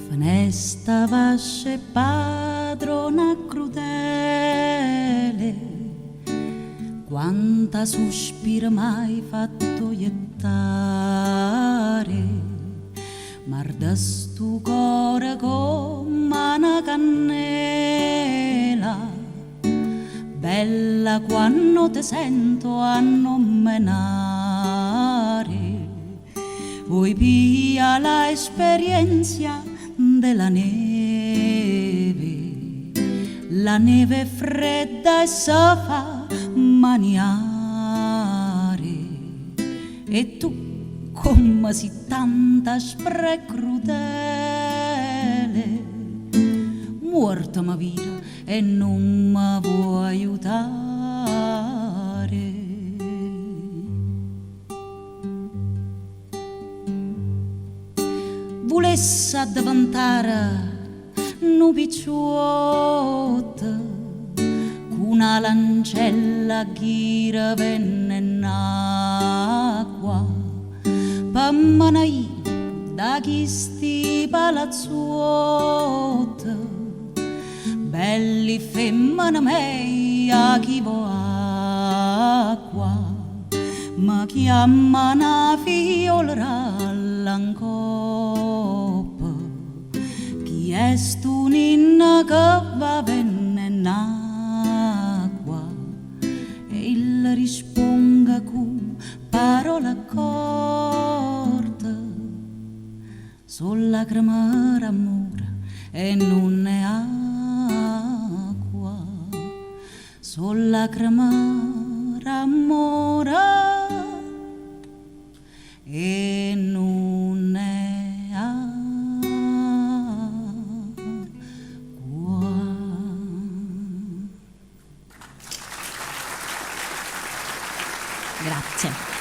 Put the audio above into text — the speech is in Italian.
Fnesta vasce padrona crudele, quanta sospira mai fatto iettare, marda stu cuore come una cannella, bella quando te sento a nominare, vuoi via la esperienza della neve fredda e sa fa maniare, e tu come si tanta aspra e crudele, morta ma vira e non mi vuoi aiutare. Volesse addiventare un picciotto con una lancella ghira venne in acqua, per manai da chi sti palazzuotti, belli femmine mei a chi vo acqua, ma chiamano fiolra all'ancoppa, chi è stu ninna che va venne in acqua, e il risponga cu parola corta, sol lacrima d'amore e non è acqua, sol lacrima d'amore e non è acqua. Grazie.